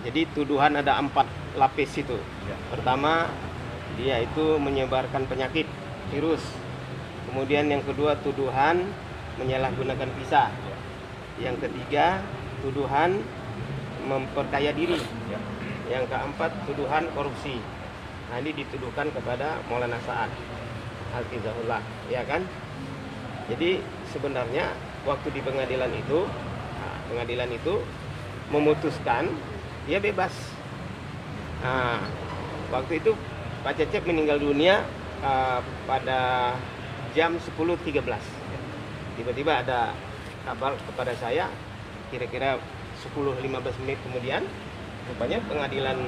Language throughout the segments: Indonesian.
Jadi tuduhan ada 4 lapis itu. Ya. Pertama, dia itu menyebarkan penyakit, virus. Kemudian yang kedua, tuduhan menyalahgunakan visa. Ya. Yang ketiga, tuduhan memperkaya diri. Ya. Yang keempat, tuduhan korupsi. Nah, ini dituduhkan kepada Maulana Sa'ad Al-Hafizahullah, ya kan? Jadi sebenarnya waktu di pengadilan itu memutuskan dia bebas. Nah, waktu itu Pak Cecep meninggal dunia pada jam 10.13. Tiba-tiba ada kabar kepada saya kira-kira 10-15 menit kemudian, rupanya pengadilan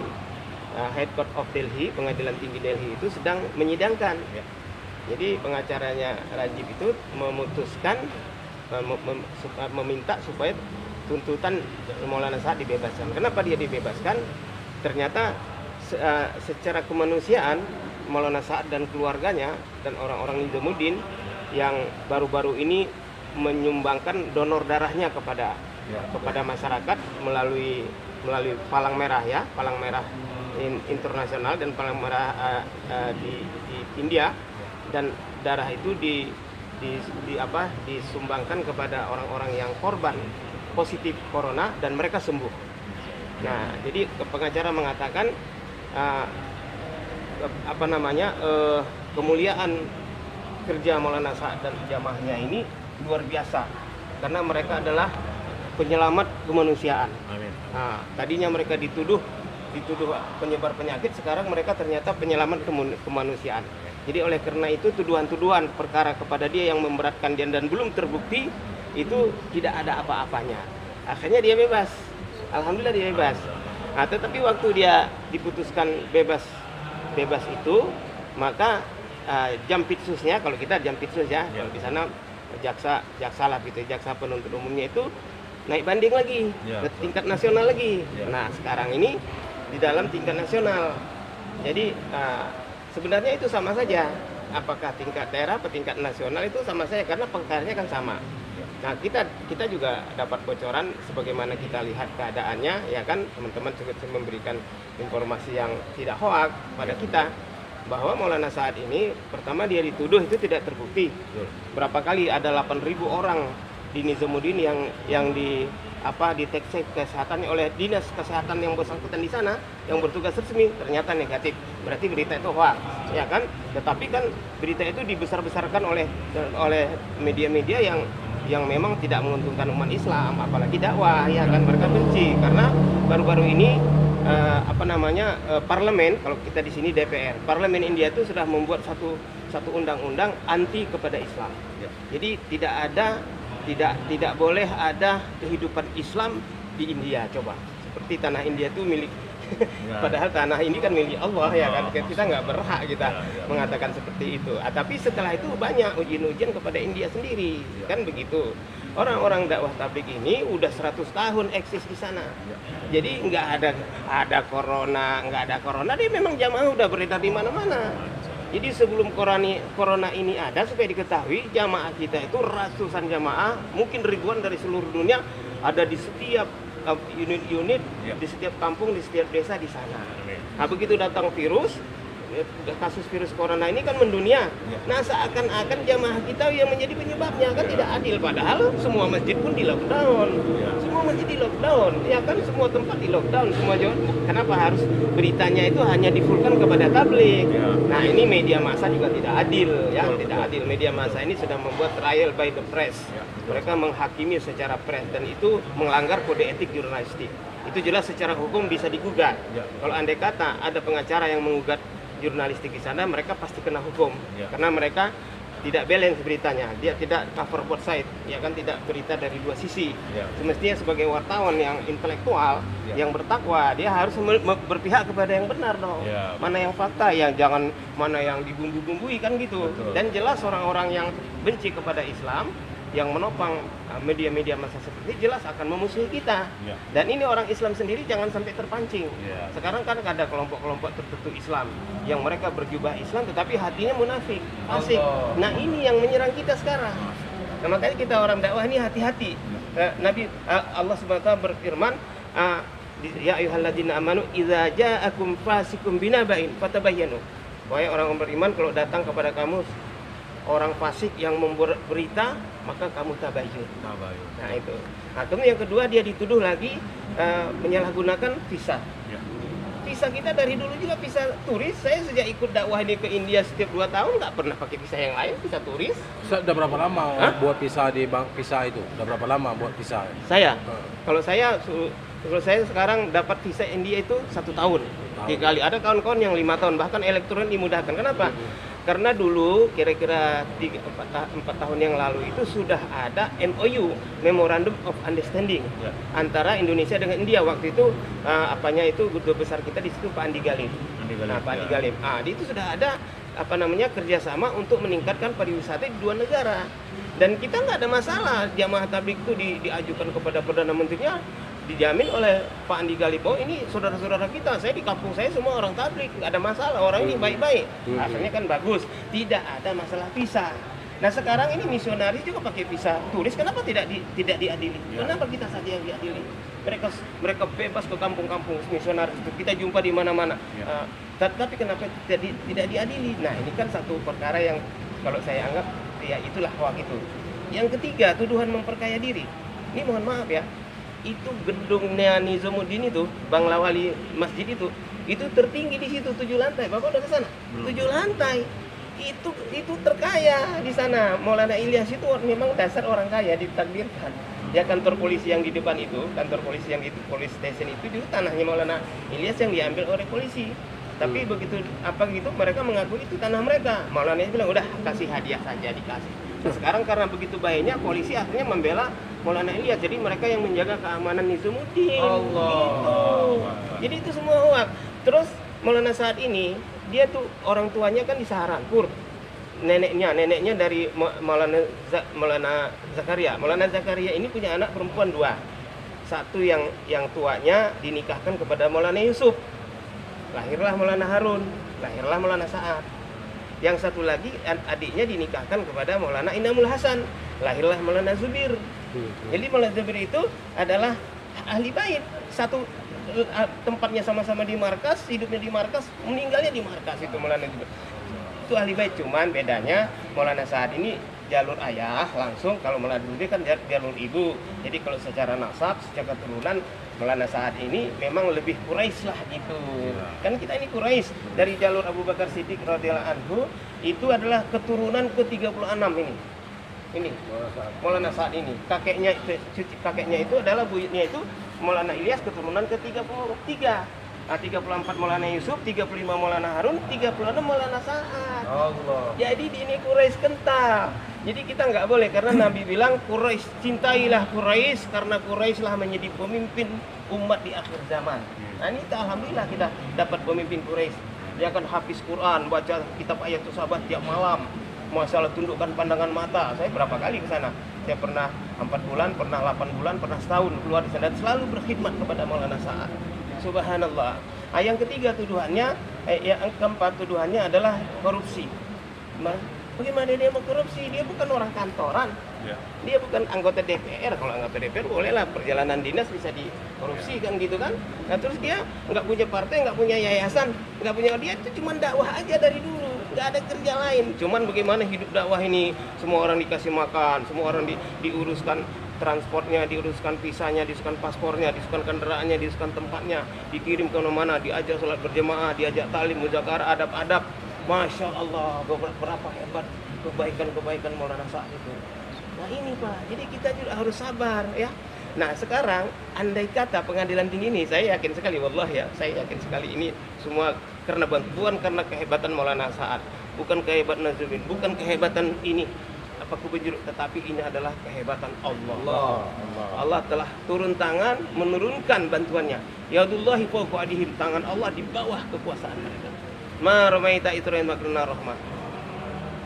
High Court of Delhi, pengadilan tinggi Delhi itu sedang menyidangkan. Jadi pengacaranya Rajib itu memutuskan meminta supaya tuntutan Maulana Sa'ad dibebaskan. Kenapa dia dibebaskan? Ternyata secara kemanusiaan Maulana Sa'ad dan keluarganya dan orang-orang Nizamuddin yang baru-baru ini menyumbangkan donor darahnya kepada masyarakat melalui Palang Merah, ya, Palang Merah internasional dan Palang Merah di India, dan darah itu disumbangkan kepada orang-orang yang korban positif corona dan mereka sembuh. Nah, jadi pengacara mengatakan kemuliaan kerja Maulana Sa'ad dan jamaahnya ini luar biasa karena mereka adalah penyelamat kemanusiaan. Amin. Nah, tadinya mereka dituduh penyebar penyakit, sekarang mereka ternyata penyelamat kemanusiaan. Jadi oleh karena itu tuduhan-tuduhan perkara kepada dia yang memberatkan dia dan belum terbukti itu tidak ada apa-apanya. Akhirnya dia bebas. Alhamdulillah dia bebas. Nah, tetapi waktu dia diputuskan bebas itu, maka jampitsusnya, kalau kita jampitsus ya, kalau di sana jaksa penuntut umumnya itu naik banding lagi ke tingkat nasional lagi. Nah, sekarang ini di dalam tingkat nasional. Jadi sebenarnya itu sama saja. Apakah tingkat daerah atau tingkat nasional itu sama saja karena perkaranya kan sama. Nah, kita juga dapat bocoran sebagaimana kita lihat keadaannya, ya kan, teman-teman juga memberikan informasi yang tidak hoak pada kita bahwa Maulana Sa'ad ini pertama dia dituduh itu tidak terbukti. Berapa kali ada 8.000 orang di Nizamuddin yang dideteksi kesehatannya oleh dinas kesehatan yang bersangkutan di sana yang bertugas resmi ternyata negatif. Berarti berita itu hoax, ya kan? Tetapi kan berita itu dibesar-besarkan oleh media-media yang memang tidak menguntungkan umat Islam, apalagi dakwah, ya kan, mereka benci karena baru-baru ini parlemen, kalau kita di sini DPR, parlemen India itu sudah membuat satu undang-undang anti kepada Islam. Jadi tidak boleh ada kehidupan Islam di India. Coba seperti tanah India itu milik padahal tanah ini kan milik Allah, ya kan, kita nggak berhak kita mengatakan seperti itu. Tapi setelah itu banyak ujian-ujian kepada India sendiri, kan begitu. Orang-orang dakwah tabligh ini udah 100 tahun eksis di sana. Jadi nggak ada corona, dia memang jamaah udah beredar di mana-mana. Jadi sebelum corona ini ada, supaya diketahui jamaah kita itu ratusan jamaah, mungkin ribuan dari seluruh dunia, ada di setiap unit-unit, di setiap kampung, di setiap desa di sana. Nah, begitu datang kasus virus corona ini kan mendunia. Nah, seakan-akan jamaah kita yang menjadi penyebabnya, kan tidak adil. Padahal semua masjid pun di lockdown, ya kan, semua tempat di lockdown, kenapa harus beritanya itu hanya difulkan kepada tabligh? Nah, ini media massa juga tidak adil, ya, tidak adil. Media massa ini sedang membuat trial by the press. Mereka menghakimi secara press dan itu melanggar kode etik jurnalistik. Itu jelas secara hukum bisa digugat. Kalau andai kata ada pengacara yang mengugat jurnalistik di sana, mereka pasti kena hukum karena mereka tidak balance beritanya, dia tidak cover both side, ya kan, tidak berita dari dua sisi. Semestinya sebagai wartawan yang intelektual, yang bertakwa, dia harus berpihak kepada yang benar dong. Mana yang fakta, jangan mana yang dibumbu-bumbui, kan gitu. Dan jelas orang-orang yang benci kepada Islam, yang menopang media-media massa seperti jelas akan memusuhi kita. Dan ini orang Islam sendiri jangan sampai terpancing. Sekarang kan ada kelompok-kelompok tertentu Islam yang mereka berjubah Islam tetapi hatinya munafik, fasik. Nah, ini yang menyerang kita sekarang. Nah, makanya kita orang dakwah ini hati-hati. Allah SWT berfirman, Ya ayyuhalladzina amanu idza ja'akum fasikum binaba'in fatabayyanu. Wahai orang beriman, kalau datang kepada kamu orang fasik yang membuat berita, maka kamu tabayyun. Nah itu. Nah, kemudian yang kedua dia dituduh lagi menyalahgunakan visa. Ya. Visa kita dari dulu juga visa turis. Saya sejak ikut dakwah ini ke India setiap 2 tahun nggak pernah pakai visa yang lain, visa turis. Udah berapa lama buat visa di bank visa itu? Udah berapa lama buat visa? Saya, kalau saya sekarang dapat visa India itu 1 tahun. 3 kali. Ada kawan-kawan yang 5 tahun, bahkan elektronik dimudahkan. Kenapa? Karena dulu kira-kira 4 tahun yang lalu itu sudah ada MOU, Memorandum of Understanding, antara Indonesia dengan India. Waktu itu Duta Besar kita di situ Pak Andi Galim. Nah, Pak Andi Galim. Itu sudah ada kerjasama untuk meningkatkan pariwisata di 2 negara. Dan kita nggak ada masalah jamaah tabligh itu diajukan kepada Perdana Menterinya, dijamin oleh Pak Andi Galim. Oh, ini saudara-saudara kita, saya di kampung saya semua orang tabligh, nggak ada masalah, orang ini baik-baik, asalnya kan bagus, tidak ada masalah visa. Nah sekarang ini misionaris juga pakai visa turis, kenapa tidak diadili? Kenapa kita saja yang diadili? Mereka bebas ke kampung-kampung misionaris itu, kita jumpa di mana-mana. Tapi kenapa tidak diadili? Nah ini kan satu perkara yang kalau saya anggap ya itulah hoax itu. Yang ketiga, tuduhan memperkaya diri. Ini mohon maaf ya, itu gedungnya Nizamuddin itu, Bangla Wali Masjid itu tertinggi di situ 7 lantai. Bapak udah ke sana? 7 lantai. Itu terkaya di sana. Maulana Ilyas itu memang dasar orang kaya, ditakdirkan. Ya kantor polisi yang di depan itu, kantor polisi yang di police station itu juga tanahnya Maulana Ilyas yang diambil oleh polisi. Tapi begitu mereka mengaku itu tanah mereka. Maulana Ilyas bilang udah kasih hadiah saja, dikasih. Nah, sekarang karena begitu baiknya polisi akhirnya membela Maulana Ilyas, jadi mereka yang menjaga keamanan Nizamuddin. Gitu. Jadi itu semua hoax. Terus Maulana Sa'ad ini dia tuh orang tuanya kan di Saharanpur. Neneknya dari Maulana Zakaria. Maulana Zakaria ini punya anak perempuan 2. Satu yang tuanya dinikahkan kepada Maulana Yusuf. Lahirlah Maulana Harun, lahirlah Maulana Sa'ad. Yang satu lagi adiknya dinikahkan kepada Maulana Inamul Hasan, lahirlah Maulana Zubir. Jadi Maulana Zubir itu adalah ahli bait. Satu tempatnya sama-sama di markas, hidupnya di markas, meninggalnya di markas itu Maulana Zubir. Itu ahli bait, cuman bedanya Maulana Sa'ad ini jalur ayah langsung, kalau Maulana Zubir kan jalur ibu. Jadi kalau secara nasab, secara keturunan Maulana Sa'ad ini memang lebih Quraisy lah gitu. Kan kita ini Quraisy dari jalur Abu Bakar Siddiq radhiyallahu anhu itu adalah keturunan ke-36 ini. Ini Maulana Sa'ad ini. Kakeknya itu adalah buyutnya itu Maulana Ilyas keturunan ke-33. 34 Maulana Yusuf, 35 Maulana Harun, 36 Maulana Sa'ad. Allah. Jadi ini Quraisy kental. Jadi kita nggak boleh, karena Nabi bilang Quraisy, cintailah Quraisy karena Quraisy lah menjadi pemimpin umat di akhir zaman. Nah ini alhamdulillah kita dapat pemimpin Quraisy. Dia akan hafiz Quran, baca kitab ayat sahabat tiap malam. Masalah tundukkan pandangan mata. Saya berapa kali ke sana? Saya pernah 4 bulan, pernah 8 bulan, pernah setahun keluar di sana dan selalu berkhidmat kepada Maulana Sa'ad. Subhanallah. Yang ketiga tuduhannya, yang keempat tuduhannya adalah korupsi. Bagaimana dia mau korupsi? Dia bukan orang kantoran. Dia bukan anggota DPR. Kalau anggota DPR bolehlah perjalanan dinas bisa dikorupsi kan gitu kan. Nah terus dia nggak punya partai, nggak punya yayasan, nggak punya, dia itu cuma dakwah aja dari dulu, nggak ada kerja lain. Cuman bagaimana hidup dakwah ini, semua orang dikasih makan, semua orang diuruskan transportnya, diuruskan visanya, diuruskan paspornya, diuruskan kendaraannya, diuruskan tempatnya, dikirim ke mana-mana, diajak sholat berjamaah, diajak talim, muzakarah, adab-adab. Masya Allah, berapa hebat kebaikan Maulana Sa'ad itu. Nah ini Pak, jadi kita juga harus sabar ya. Nah sekarang, andai kata pengadilan tinggi ini, saya yakin sekali, wallah ya, saya yakin sekali ini semua karena bantuan, karena kehebatan Maulana Sa'ad, bukan kehebatan Nazaruddin, bukan kehebatan ini Paku Benjeruk, tetapi ini adalah kehebatan Allah. Allah telah turun tangan menurunkan bantuannya. Yadullahi fawqa adihim, tangan Allah di bawah kekuasaan mereka. Ma ramaita idh ramaita rahmat.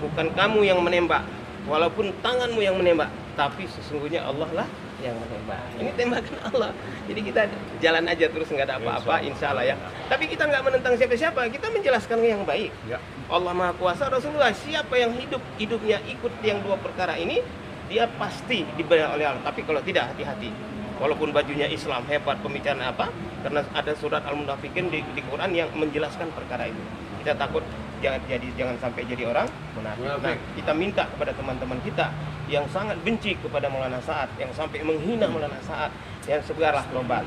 Bukan kamu yang menembak, walaupun tanganmu yang menembak, tapi sesungguhnya Allah lah yang menembak. Ini tembakan Allah. Jadi kita jalan aja terus, nggak ada apa-apa, insya Allah ya. Tapi kita nggak menentang siapa-siapa, kita menjelaskan yang baik. Allah Maha Kuasa, Rasulullah, siapa yang hidupnya ikut yang 2 perkara ini, dia pasti dibayar oleh Allah. Tapi kalau tidak, hati-hati. walaupun bajunya Islam hebat, pembicaraan apa, karena ada surat Al-Munafiqin di Quran yang menjelaskan perkara itu. Kita takut jangan sampai jadi orang munafik. Nah, kita minta kepada teman-teman kita yang sangat benci kepada Maulana Sa'ad, yang sampai menghina Maulana Sa'ad, yang segeralah tobat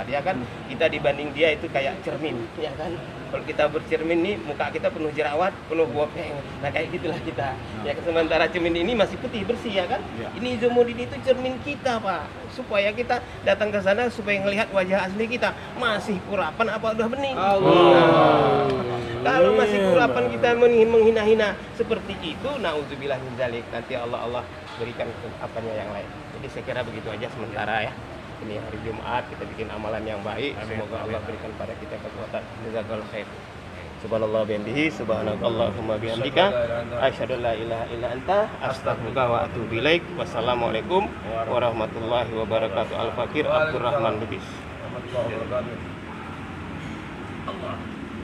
ya kan. Kita dibanding dia itu kayak cermin ya kan. Kalau kita bercermin nih, muka kita penuh jerawat, penuh bopeng. Nah kayak gitulah kita. Ya sementara cermin ini masih putih bersih ya kan. Ini Izumuddin itu cermin kita, Pak. Supaya kita datang ke sana supaya ngelihat wajah asli kita. Masih kurapan apa udah bening? Kalau masih kurapan kita menghina-hina seperti itu, naudzubillah min dzalik, nanti Allah berikan apanya yang lain. Jadi saya kira begitu aja sementara ya. Ini hari Jumat, kita bikin amalan yang baik. Semoga Allah berikan pada kita kekuatan. Jazakallahu khair. Subhanallah bihamdihi, subhanakallahumma bihamdika, asyhadu an la ilaha illa anta, astaghfiruka wa atubu ilaik. Wassalamualaikum warahmatullahi wabarakatuh. Al-Fakir Abdurrahman Lubis. Allah.